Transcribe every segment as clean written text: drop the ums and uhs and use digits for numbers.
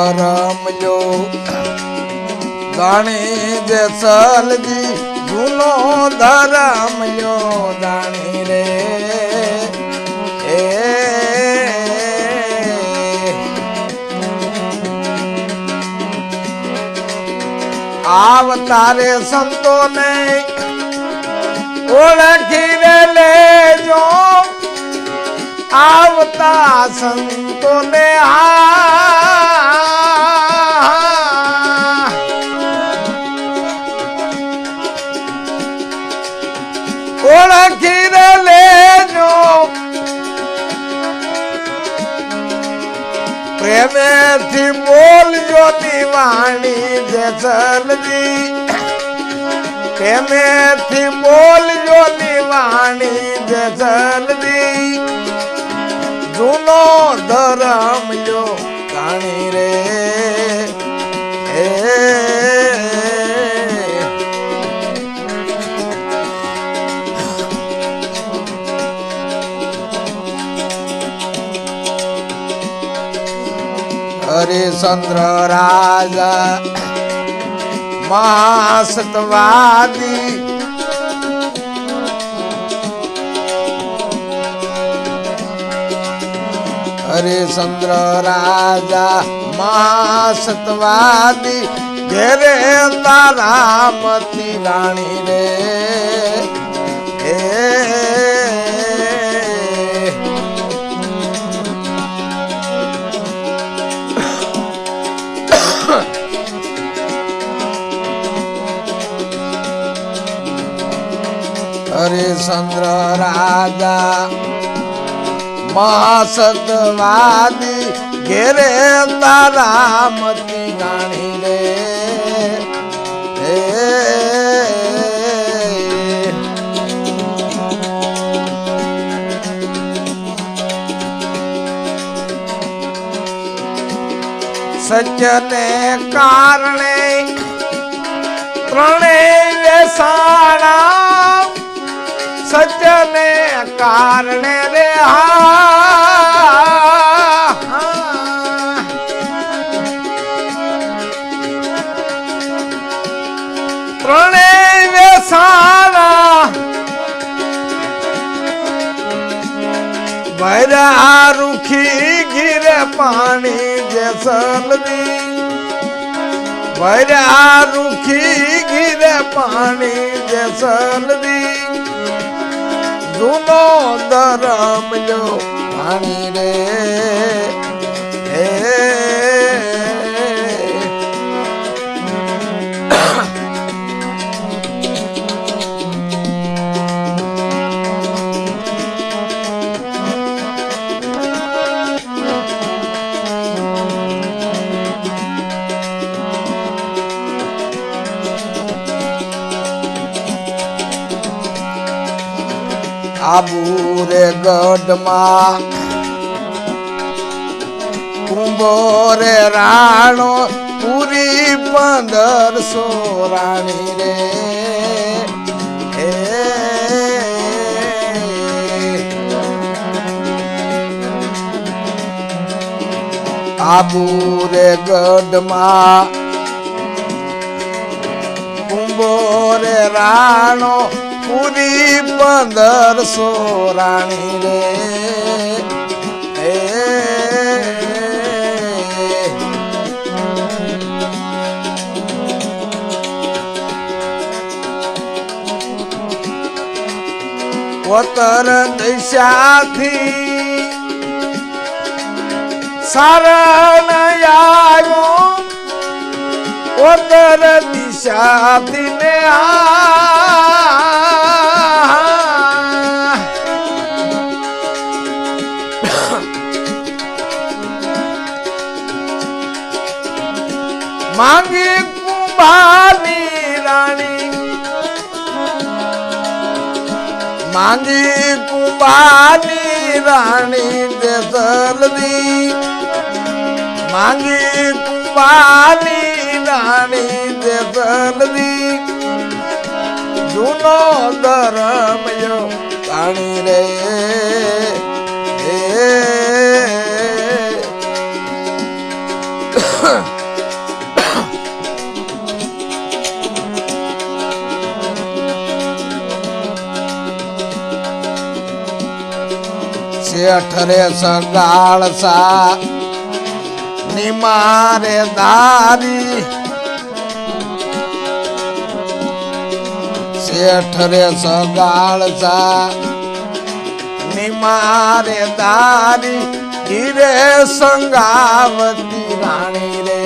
રમજો દાણી જેસલજી જૂનો ધરમ યો દાણી રે આવતારે સંતો ને ઓળખી લેજો આવતા સંતો ને ઓળખી લેજો પ્રેમેથી બોલજો દીવાણી જેસલજી પ્રેમેથી બોલજો દીવાણી જેસલજી જૂનો ધરમ યો કાણી રે હરિશ્ચંદ્ર રાજા મહાસતવાદી હરિશ્ચંદ્ર રાજા મહાસતવાદી ઘેરે તારામતી રાણી રે હરિશ્ચંદ્ર રાજા મહાસતવાદી ઘેરે તારામતી રાણી રે સત્યને કારણે ત્રણેય વેસાણા સત્યને કારણે રે ત્રણેય વેસાણા ભૈરા રૂખી ગીરે પાણી જેસલજી ભૈરા રૂખી ગીરે પાણી જેસલજી જૂનો ધરમ યો પાણી રે આબુ રે ગઢમાં કુંભો રે રાણો પૂરી 1500 રાણી રે આબુ રે ગઢમાં કુંભો રે રાણો પૂરી 1500 રાણી રે ઉત્તર દિશાથી શરણ આવ્યો ઉત્તર દિશાથી ને માંગી કુંભાની રાણી માંગી કુંભાની રાણી જેસલજી માંગી કુંભાની રાણી જેસલજી જૂનો ધરમ યો કાણી રે શેઠ રે સગાળસા નિમારે દારી શેઠ રે સગાળસા નિમારે દારી હીરે સંગાવતી રાણી રે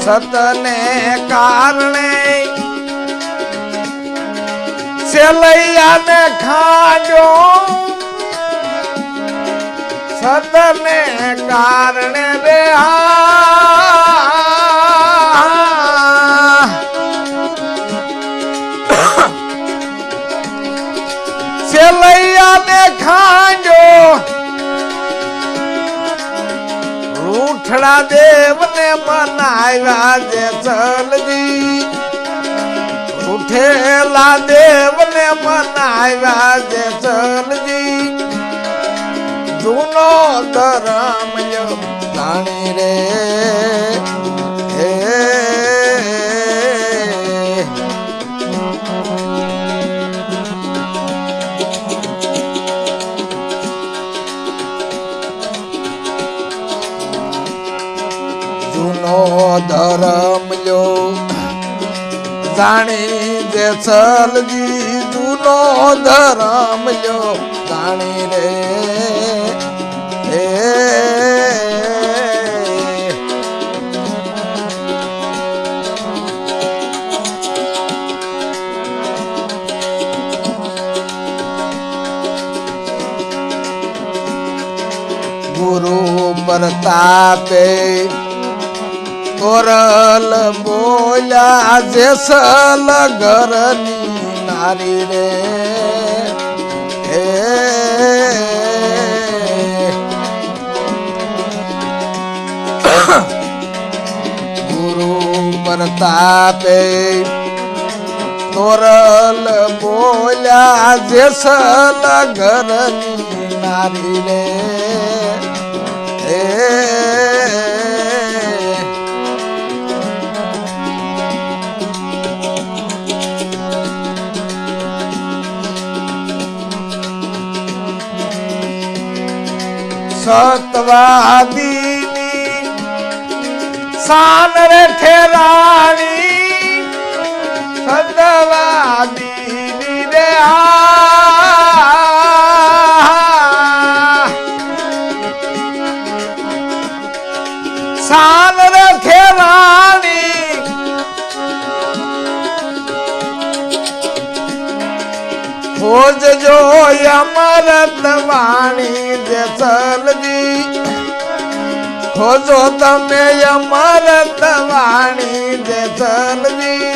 સતને કારણે સેલૈયાને ખાજો સતને કારણે રે સેલૈયાને ખાજો રૂઠડા દેવને મનાવ્યા જે ચલજી રૂઠેલા દેવને મનાવ્યા જે ચલજી જૂનો ધરમ જાણી રે જૂનો ધરમ લો જાણી જે ચલજી જૂનો ધરમ લો જાણી રે ગુરુ પ્રતાપે તોરલ બોલ્યા જેસલ ઘરની નારી રે ગુરુ પ્રતાપે તોરલ બોલ્યા જેસલ ઘરની નારી રે સતવાદીની શાન રે ઠેરાણી સતવાદીની રે શાન રે ઠેરાણી ખોજજો અમરત વાણી જે ચલજી ખોજો તમે અમરત વાણી જે ચલજી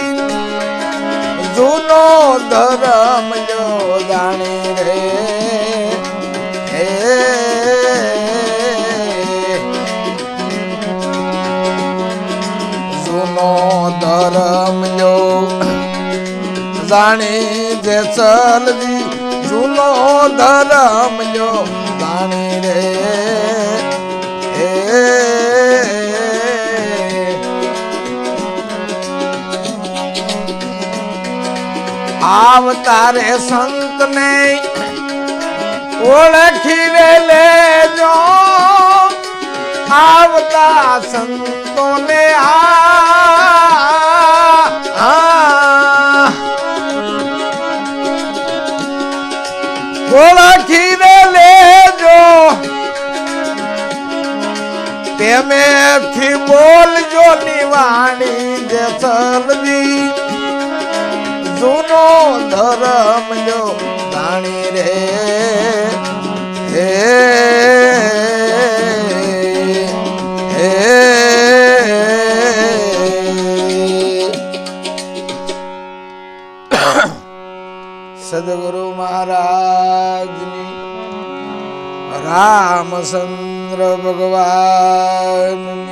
જૂનો ધરમ જો જાણી રે જૂનો ધરમ જો જાણી જે ચલજી જૂનો ધરમ લો જાણી રે આવતારે સંતને ઓળખી રે લેજો આવતા સંતોને ઓળખી રે લેજો તેમેથી બોલજો નિવાણી જે ચલજી જૂનો ધરમ લો જાણી રે સદગુરુ મહારાજની રામચંદ્ર ભગવાનની